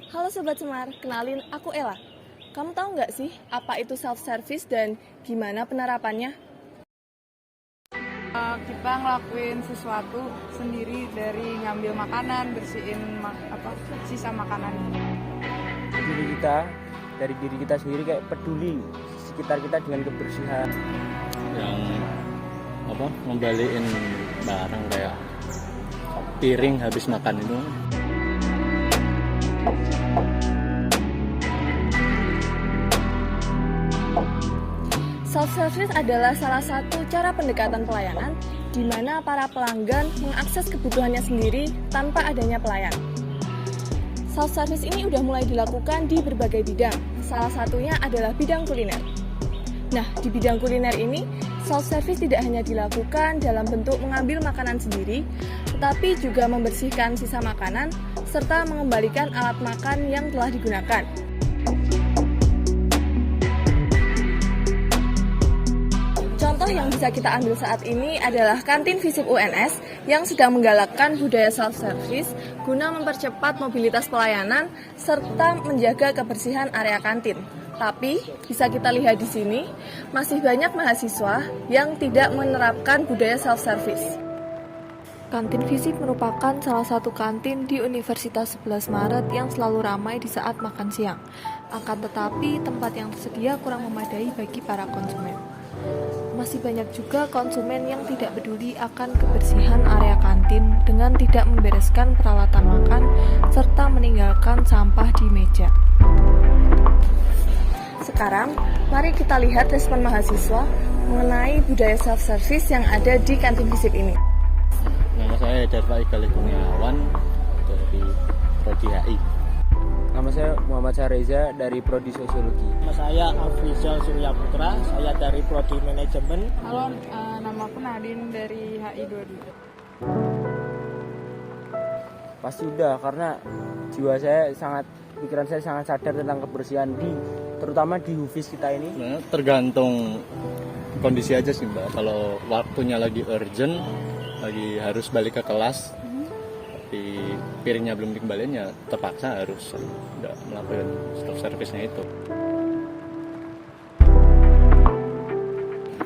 Halo Sobat Semar, kenalin aku Ella. Kamu tahu nggak sih apa itu self-service dan gimana penerapannya? Kita ngelakuin sesuatu sendiri dari ngambil makanan, bersihin sisa makanan. Dari diri kita sendiri kayak peduli sekitar kita dengan kebersihan. Yang ngembaliin barang kayak piring habis makan itu. Self-service adalah salah satu cara pendekatan pelayanan di mana para pelanggan mengakses kebutuhannya sendiri tanpa adanya pelayan. Self-service ini udah mulai dilakukan di berbagai bidang, salah satunya adalah bidang kuliner. Nah, di bidang kuliner ini, self-service tidak hanya dilakukan dalam bentuk mengambil makanan sendiri, tetapi juga membersihkan sisa makanan, serta mengembalikan alat makan yang telah digunakan. Contoh yang bisa kita ambil saat ini adalah kantin FISIP UNS yang sedang menggalakkan budaya self-service guna mempercepat mobilitas pelayanan serta menjaga kebersihan area kantin. Tapi, bisa kita lihat di sini, masih banyak mahasiswa yang tidak menerapkan budaya self-service. Kantin FISIP merupakan salah satu kantin di Universitas 11 Maret yang selalu ramai di saat makan siang. Akan tetapi, tempat yang tersedia kurang memadai bagi para konsumen. Masih banyak juga konsumen yang tidak peduli akan kebersihan area kantin dengan tidak membereskan peralatan makan serta meninggalkan sampah di meja. Sekarang, mari kita lihat respon mahasiswa mengenai budaya self-service yang ada di kantin FISIP ini. Nama saya Darfa Iqbal Kurniawan dari Prodi HI. Nama saya Muhammad Reza dari Prodi Sosiologi. Nama saya Afrizal Surya Putra, saya dari Prodi Manajemen. Halo, nama aku Nadine dari HI 22. Pasti udah, karena pikiran saya sangat sadar tentang kebersihan terutama di Hufis kita ini. Nah, tergantung kondisi aja sih Mbak. Kalau waktunya lagi urgent, lagi harus balik ke kelas, tapi piringnya belum dikembaliin, ya terpaksa harus melakukan stop service-nya itu.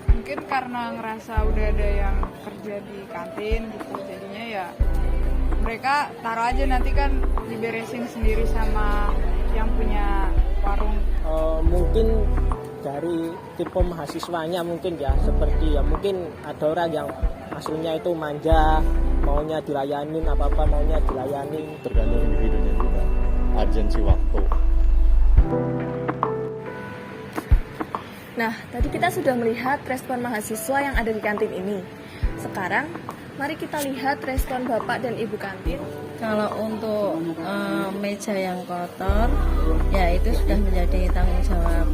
Mungkin karena ngerasa udah ada yang kerja di kantin gitu, jadinya ya mereka taruh aja, nanti kan diberesin sendiri sama yang punya warung. Mungkin dari tipe mahasiswanya mungkin ya, seperti ya mungkin ada orang yang aslinya itu manja, maunya dilayanin, apa-apa maunya dilayanin. Tergantung individunya juga, urgensi waktu. Nah, tadi kita sudah melihat respon mahasiswa yang ada di kantin ini. Sekarang, mari kita lihat respon Bapak dan Ibu kantin. Kalau untuk meja yang kotor, ya itu sudah menjadi tanggung jawab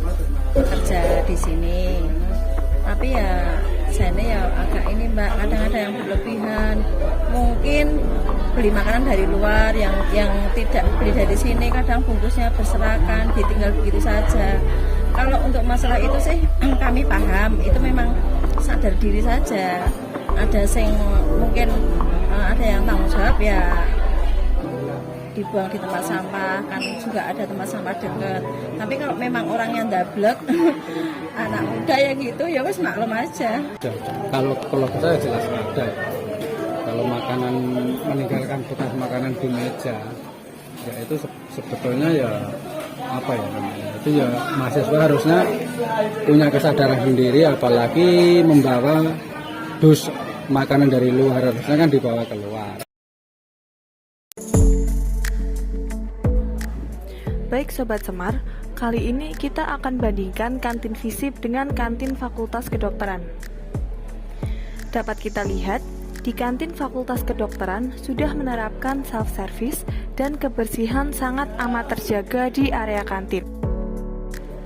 pekerja di sini. Tapi ya saya ini ya agak ini Mbak, kadang ada yang berlebihan. Mungkin beli makanan dari luar yang tidak beli dari sini, kadang bungkusnya berserakan, ditinggal begitu saja. Kalau untuk masalah itu sih kami paham, itu memang sadar diri saja. Ada yang mungkin ada yang tanggung jawab ya dibuang di tempat sampah, kan juga ada tempat sampah dekat. Tapi kalau memang orangnya ndablek anak muda ya gitu, ya wes maklum aja. Kalau kita jelas ada. Kalau makanan meninggalkan bekas makanan di meja, ya itu sebetulnya ya apa ya namanya? Itu ya mahasiswa harusnya punya kesadaran sendiri, apalagi membawa dus makanan dari luar, harusnya kan dibawa keluar. Baik Sobat Semar, kali ini kita akan bandingkan kantin FISIP dengan kantin Fakultas Kedokteran. Dapat kita lihat, di kantin Fakultas Kedokteran sudah menerapkan self-service dan kebersihan sangat amat terjaga di area kantin.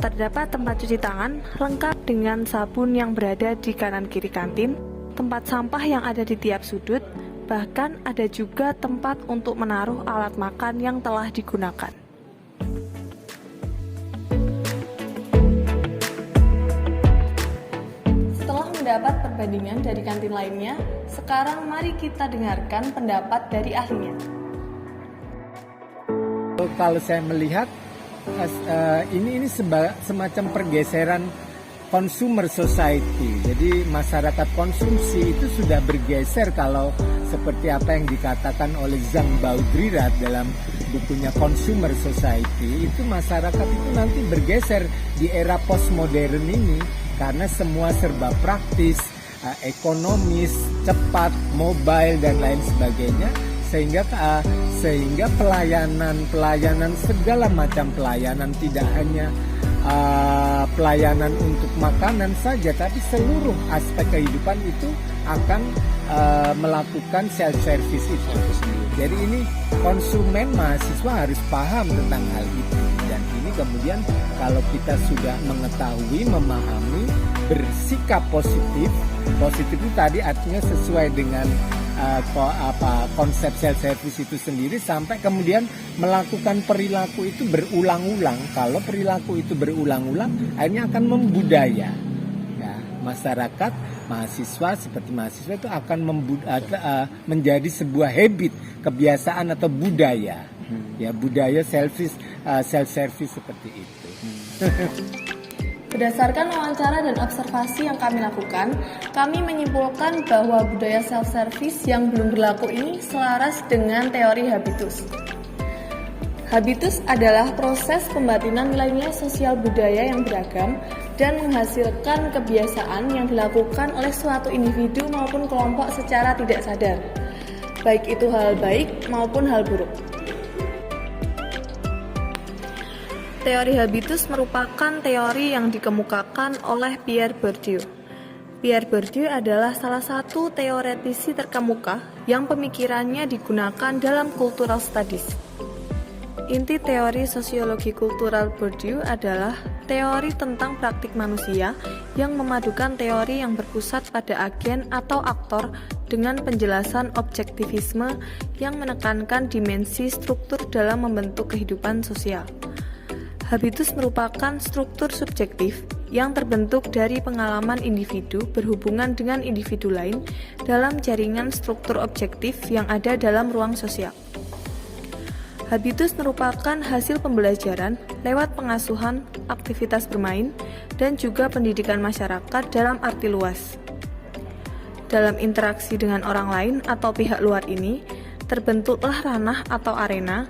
Terdapat tempat cuci tangan lengkap dengan sabun yang berada di kanan kiri kantin, tempat sampah yang ada di tiap sudut, bahkan ada juga tempat untuk menaruh alat makan yang telah digunakan. Mendapat perbandingan dari kantin lainnya, sekarang mari kita dengarkan pendapat dari ahlinya. kalau saya melihat ini semacam pergeseran consumer society. Jadi masyarakat konsumsi itu sudah bergeser, kalau seperti apa yang dikatakan oleh Zhang Baudrillard dalam bukunya Consumer Society, itu masyarakat itu nanti bergeser di era postmodern ini karena semua serba praktis, ekonomis, cepat, mobile dan lain sebagainya, sehingga pelayanan segala macam pelayanan, tidak hanya pelayanan untuk makanan saja, tapi seluruh aspek kehidupan itu akan melakukan self service itu. Jadi ini konsumen mahasiswa harus paham tentang hal itu, dan ini kemudian kalau kita sudah mengetahui, memahami, bersikap positif itu tadi artinya sesuai dengan konsep self service itu sendiri, sampai kemudian melakukan perilaku itu berulang-ulang. Kalau perilaku itu berulang-ulang, akhirnya akan membudaya. Ya, masyarakat, mahasiswa seperti mahasiswa itu akan menjadi sebuah habit, kebiasaan atau budaya. Ya, budaya self service seperti itu. Berdasarkan wawancara dan observasi yang kami lakukan, kami menyimpulkan bahwa budaya self-service yang belum berlaku ini selaras dengan teori habitus. Habitus adalah proses pembatinan nilai-nilai sosial budaya yang beragam dan menghasilkan kebiasaan yang dilakukan oleh suatu individu maupun kelompok secara tidak sadar, baik itu hal baik maupun hal buruk. Teori habitus merupakan teori yang dikemukakan oleh Pierre Bourdieu. Pierre Bourdieu adalah salah satu teoretisi terkemuka yang pemikirannya digunakan dalam cultural studies. Inti teori sosiologi kultural Bourdieu adalah teori tentang praktik manusia yang memadukan teori yang berpusat pada agen atau aktor dengan penjelasan objektivisme yang menekankan dimensi struktur dalam membentuk kehidupan sosial. Habitus merupakan struktur subjektif yang terbentuk dari pengalaman individu berhubungan dengan individu lain dalam jaringan struktur objektif yang ada dalam ruang sosial. Habitus merupakan hasil pembelajaran lewat pengasuhan, aktivitas bermain, dan juga pendidikan masyarakat dalam arti luas. Dalam interaksi dengan orang lain atau pihak luar ini, terbentuklah ranah atau arena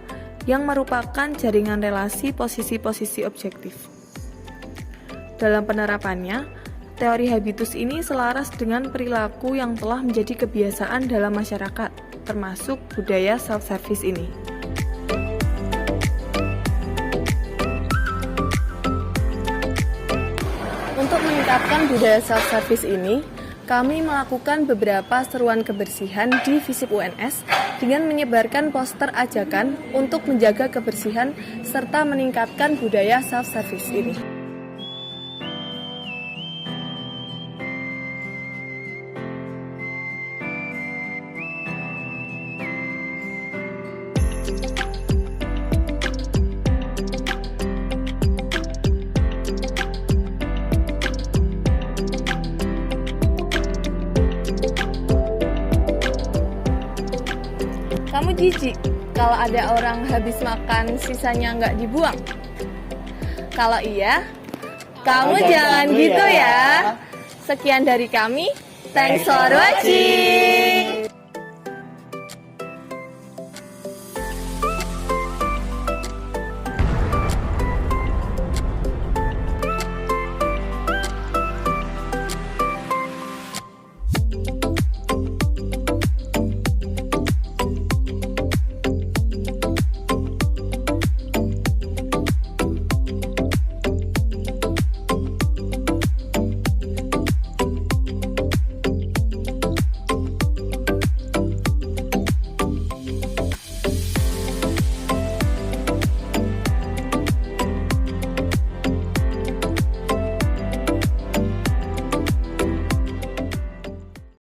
yang merupakan jaringan relasi posisi-posisi objektif. Dalam penerapannya, teori habitus ini selaras dengan perilaku yang telah menjadi kebiasaan dalam masyarakat, termasuk budaya self-service ini. Untuk meningkatkan budaya self-service ini, kami melakukan beberapa seruan kebersihan di FISIP UNS dengan menyebarkan poster ajakan untuk menjaga kebersihan serta meningkatkan budaya self-service ini. Kamu jijik kalau ada orang habis makan sisanya nggak dibuang? Kalau iya, kamu jangan gitu ya. Sekian dari kami. Thanks for watching.